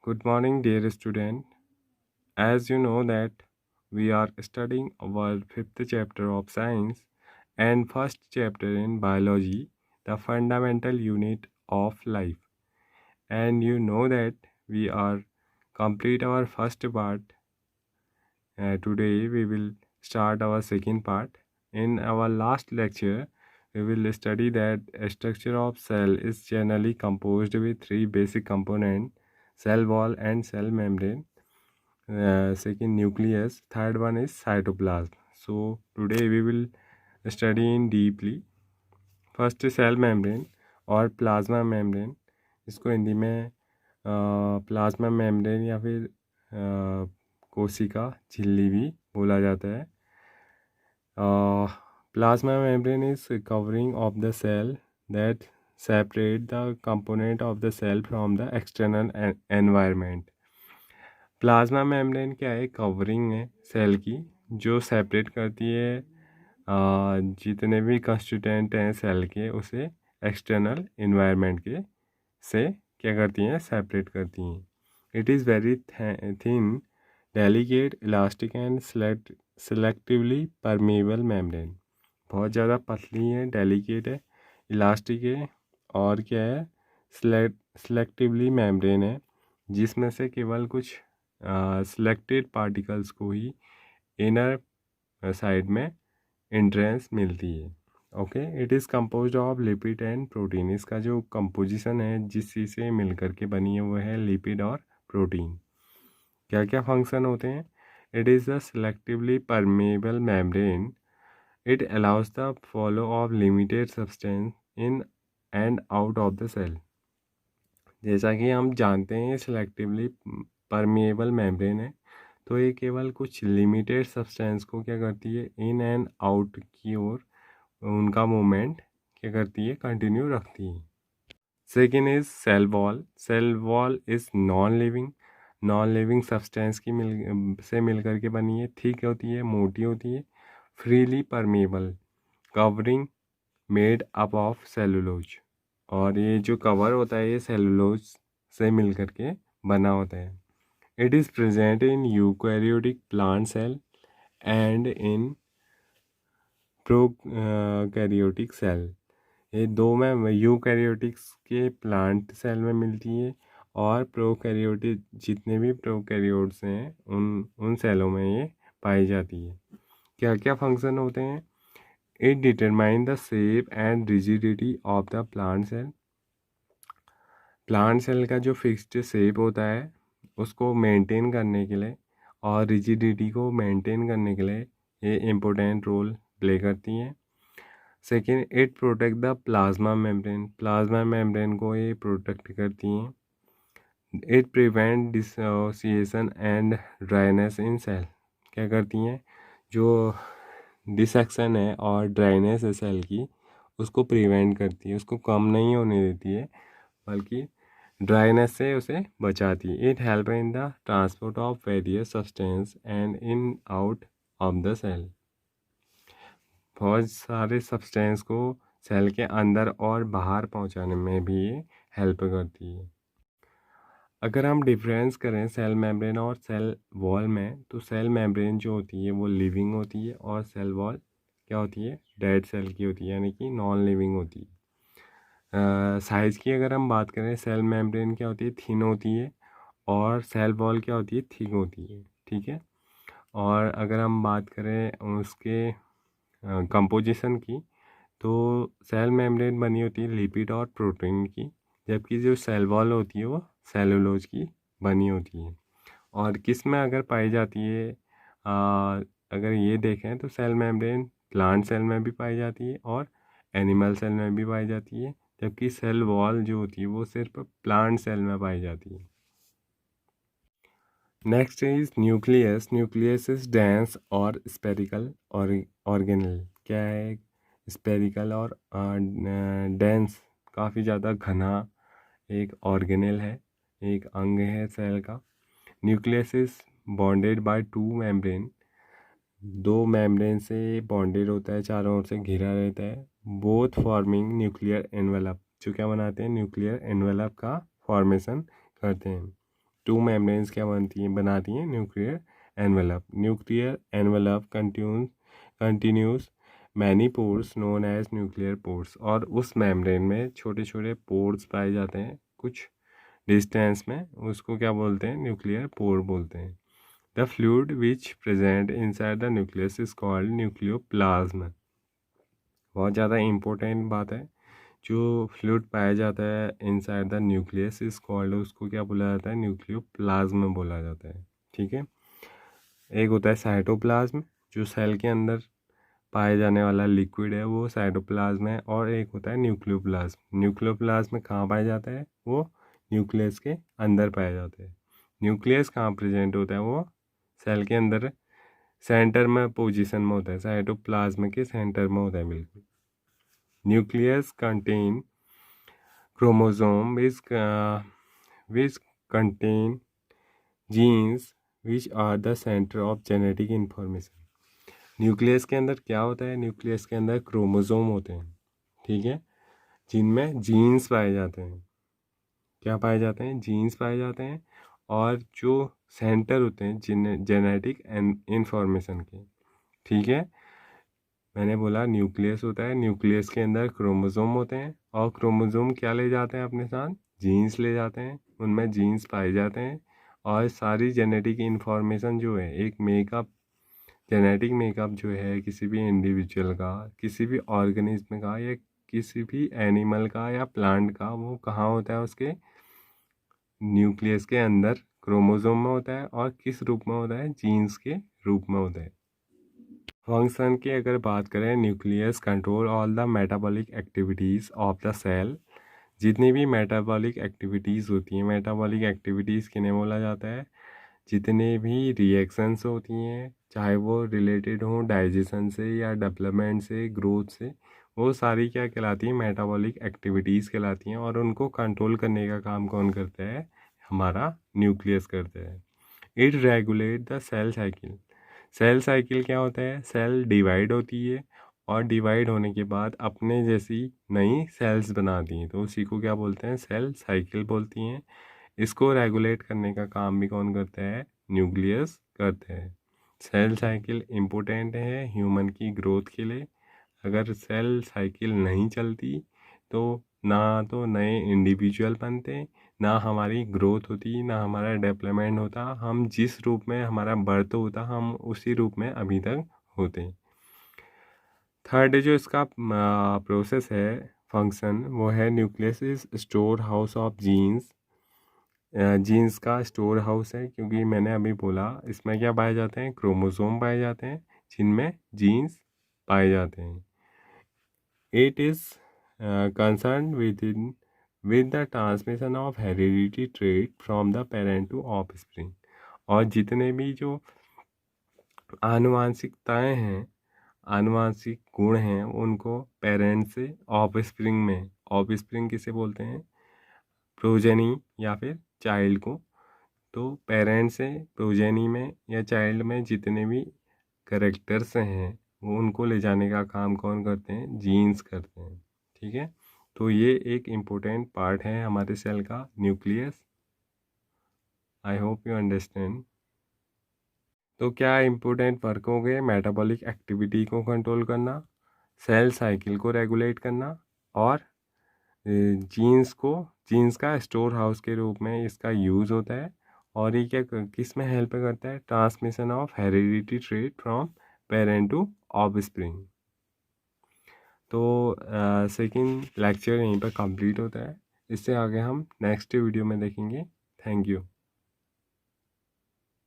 Good morning, dear student. As you know that we are studying our fifth chapter of science and first chapter in biology, the fundamental unit of life. And you know that we are complete our first part. Today we will start our second part. In our last lecture, we will study that a structure of cell is generally composed with three basic components: cell wall and cell membrane. Second, nucleus. Third one is cytoplasm. So today we will study in deeply. First cell membrane और plasma membrane, इसको हिंदी में plasma membrane या फिर कोशिका झिल्ली भी बोला जाता है. Plasma membrane is covering of the cell that separate the component of the cell from the external environment. Plasma membrane क्या है? कवरिंग है सेल की जो सेपरेट करती है जितने भी कंस्टिट्यूएंट हैं सेल के, उसे एक्सटर्नल इन्वायरमेंट के से क्या करती हैं? सेपरेट करती हैं. It is very thin, delicate, elastic and selectively permeable membrane. बहुत ज़्यादा पतली है, डेलिकेट है, इलास्टिक है और क्या है? सेलेक्टिवली मेम्ब्रेन है, जिसमें से केवल कुछ सिलेक्टेड पार्टिकल्स को ही इनर साइड में एंट्रेंस मिलती है. Okay, it is composed of lipid and protein. इसका जो कंपोजिशन है जिस चीज़ से मिल करके बनी है वो है लिपिड और प्रोटीन. क्या क्या फंक्शन होते हैं? It is a selectively permeable membrane. It allows the flow of limited substance in and out of the cell. जैसा कि हम जानते हैं सेलेक्टिवली परमेबल मेम्ब्रेन है, तो ये केवल कुछ लिमिटेड सब्सटेंस को क्या करती है? इन एंड आउट की ओर उनका मूवमेंट क्या करती है? कंटिन्यू रखती है. Second is cell wall. Cell wall is non living substance की मिल करके बनी है. थिक होती है, मोटी होती है, freely permeable, covering made up of cellulose. और ये जो कवर होता है ये सेलुलोज से मिल करके बना होता है. It is present in eukaryotic plant cell and in prokaryotic cell. ये दो में यूकैरियोटिक्स के प्लांट सेल में मिलती है और प्रोकैरियोटिक जितने भी प्रोकैरियोट्स हैं उन सेलों में ये पाई जाती है. क्या क्या फंक्शन होते हैं? It determine the shape and rigidity of the plant cell. Plant cell का जो फिक्स्ड शेप होता है उसको मेंटेन करने के लिए और रिजिडिटी को मेंटेन करने के लिए ये इम्पोर्टेंट रोल प्ले करती हैं. Second, it protect the plasma membrane. Plasma membrane को ये प्रोटेक्ट करती हैं. It prevent dissociation and dryness in cell. क्या करती हैं? जो डिसेक्शन है और ड्राइनेस है सेल की, उसको प्रिवेंट करती है, उसको कम नहीं होने देती है, बल्कि ड्राइनेस से उसे बचाती है. It help in the transport of various substance and in out of the cell. बहुत सारे सब्सटेंस को सेल के अंदर और बाहर पहुंचाने में भी ये हेल्प करती है. अगर हम डिफरेंस करें सेल मेम्ब्रेन और सेल वॉल में, तो सेल मेम्ब्रेन जो होती है वो लिविंग होती है और सेल वॉल क्या होती है? डेड सेल की होती है, यानी कि नॉन लिविंग होती है. साइज़ की अगर हम बात करें, सेल मेम्ब्रेन क्या होती है? थिन होती है और सेल वॉल क्या होती है? थिक होती है. ठीक है. और अगर हम बात करें उसके कंपोजिशन की, तो सेल मेम्ब्रेन बनी होती है लिपिड और प्रोटीन की, जबकि जो सेल वॉल होती है वो सेलुलोज की बनी होती है. और किस में अगर पाई जाती है, अगर ये देखें तो सेल मेम्ब्रेन प्लांट सेल में भी पाई जाती है और एनिमल सेल में भी पाई जाती है, जबकि सेल वॉल जो होती है वो सिर्फ प्लांट सेल में पाई जाती है. Next is nucleus. Nucleus is dense और स्पेरिकल ऑर्गेनल. क्या है? स्पेरिकल और डेंस, काफ़ी ज़्यादा घना एक ऑर्गेनल है, एक अंग है सेल का. Nucleus is bonded by two membrane. दो मेम्ब्रेन से बॉन्डेड होता है, चारों ओर से घिरा रहता है. बोथ फॉर्मिंग न्यूक्लियर एनवेलप, जो क्या बनाते हैं? न्यूक्लियर एनवेलप का फॉर्मेशन करते हैं. 2 मेम्ब्रेन्स क्या बनाती हैं nuclear envelope. Nuclear envelope continuous many pores known as nuclear pores, और उस मेम्ब्रेन में छोटे छोटे पोर्स पाए जाते हैं कुछ डिस्टेंस में, उसको क्या बोलते हैं न्यूक्लियर पोर बोलते हैं। The fluid which present inside the nucleus is called nucleoplasm. बहुत ज़्यादा इम्पोर्टेंट बात है, जो फ्लूइड पाया जाता है inside the nucleus is called, उसको क्या बोला जाता है न्यूक्लियोप्लाज्म बोला जाता है। ठीक है, एक होता है साइटोप्लाज्म, जो सेल के अंदर पाए जाने वाला लिक्विड है वो साइटोप्लाज्म है, और एक होता है न्यूक्लियोप्लाज्म। न्यूक्लियोप्लाज्म कहाँ पाया जाता है, वो न्यूक्लियस के अंदर पाया जाता है। न्यूक्लियस कहाँ प्रेजेंट होता है, वो सेल के अंदर सेंटर में पोजीशन में होता है, साइटोप्लाज्म के सेंटर में होता है बिल्कुल। Nucleus contain chromosome which contain genes which are the center of genetic information। Nucleus के अंदर क्या होता है, न्यूक्लियस के अंदर क्रोमोसोम होते हैं, ठीक है, जिनमें जीन्स पाए जाते हैं। क्या पाए जाते हैं, जीन्स पाए जाते हैं, और जो सेंटर होते हैं जेनेटिक इंफॉर्मेशन के। ठीक है, मैंने बोला न्यूक्लियस होता है, न्यूक्लियस के अंदर क्रोमोसोम होते हैं, और क्रोमोसोम क्या ले जाते हैं अपने साथ, जीन्स ले जाते हैं, उनमें जीन्स पाए जाते हैं, और सारी जेनेटिक इंफॉर्मेशन जो है, एक मेकअप, जेनेटिक मेकअप जो है किसी भी इंडिविजुअल का, किसी भी ऑर्गेनिज्म का, या किसी भी एनिमल का या प्लांट का, वो कहाँ होता है, उसके न्यूक्लियस के अंदर क्रोमोसोम में होता है, और किस रूप में होता है, जीन्स के रूप में होता है। फंक्शन की अगर बात करें, nucleus control all the metabolic activities of the cell. जितनी भी मेटाबॉलिक एक्टिविटीज़ होती हैं, मेटाबॉलिक एक्टिविटीज़ किन्हें बोला जाता है, जितने भी रिएक्शंस होती हैं, चाहे वो रिलेटेड हों डाइजेशन से या डेवलपमेंट से, ग्रोथ से, वो सारी क्या कहलाती हैं, मेटाबॉलिक एक्टिविटीज़ कहलाती हैं, और उनको कंट्रोल करने का काम कौन करता है, हमारा न्यूक्लियस करता है। It regulate the cell cycle. Cell cycle क्या होता है, सेल डिवाइड होती है, और डिवाइड होने के बाद अपने जैसी नई सेल्स बनाती हैं, तो उसी को क्या बोलते हैं, सेल साइकिल बोलती हैं। इसको रेगुलेट करने का काम भी कौन करता है, न्यूक्लियस करते हैं। सेल साइकिल इम्पोर्टेंट है ह्यूमन की ग्रोथ के लिए। अगर सेल साइकिल नहीं चलती तो ना तो नए इंडिविजुअल बनते, ना हमारी ग्रोथ होती, ना हमारा डेवलपमेंट होता, हम जिस रूप में हमारा बर्थ होता हम उसी रूप में अभी तक होते। थर्ड जो इसका प्रोसेस है, फंक्शन, वो है nucleus is store house of genes. Genes का स्टोर हाउस है, क्योंकि मैंने अभी बोला इसमें क्या पाए जाते हैं, क्रोमोसोम पाए जाते हैं, जिनमें जीन्स पाए जाते हैं। It is concern with the transmission of hereditary trait from the parent to offspring। और जितने भी जो आनुवांशिकताएं हैं, आनुवांशिक गुण हैं, उनको पेरेंट से ऑफस्प्रिंग में, ऑफस्प्रिंग किसे बोलते हैं, प्रोजेनी या फिर चाइल्ड को, तो पेरेंट्स से प्रोजेनी में या चाइल्ड में जितने भी करेक्टर्स हैं, वो उनको ले जाने का काम कौन करते हैं, जीन्स करते हैं। ठीक है, तो ये एक इम्पोर्टेंट पार्ट है हमारे सेल का, nucleus. I hope you understand. तो क्या इम्पोर्टेंट वर्क हो गए, मेटाबॉलिक एक्टिविटी को कंट्रोल करना, सेल साइकिल को रेगुलेट करना, और जीन्स का स्टोर हाउस के रूप में इसका यूज़ होता है। और ये क्या किस में हेल्प करता है, transmission of heredity trait from parent to offspring. तो सेकंड लेक्चर यहीं पर कंप्लीट होता है, इससे आगे हम नेक्स्ट वीडियो में देखेंगे। Thank you.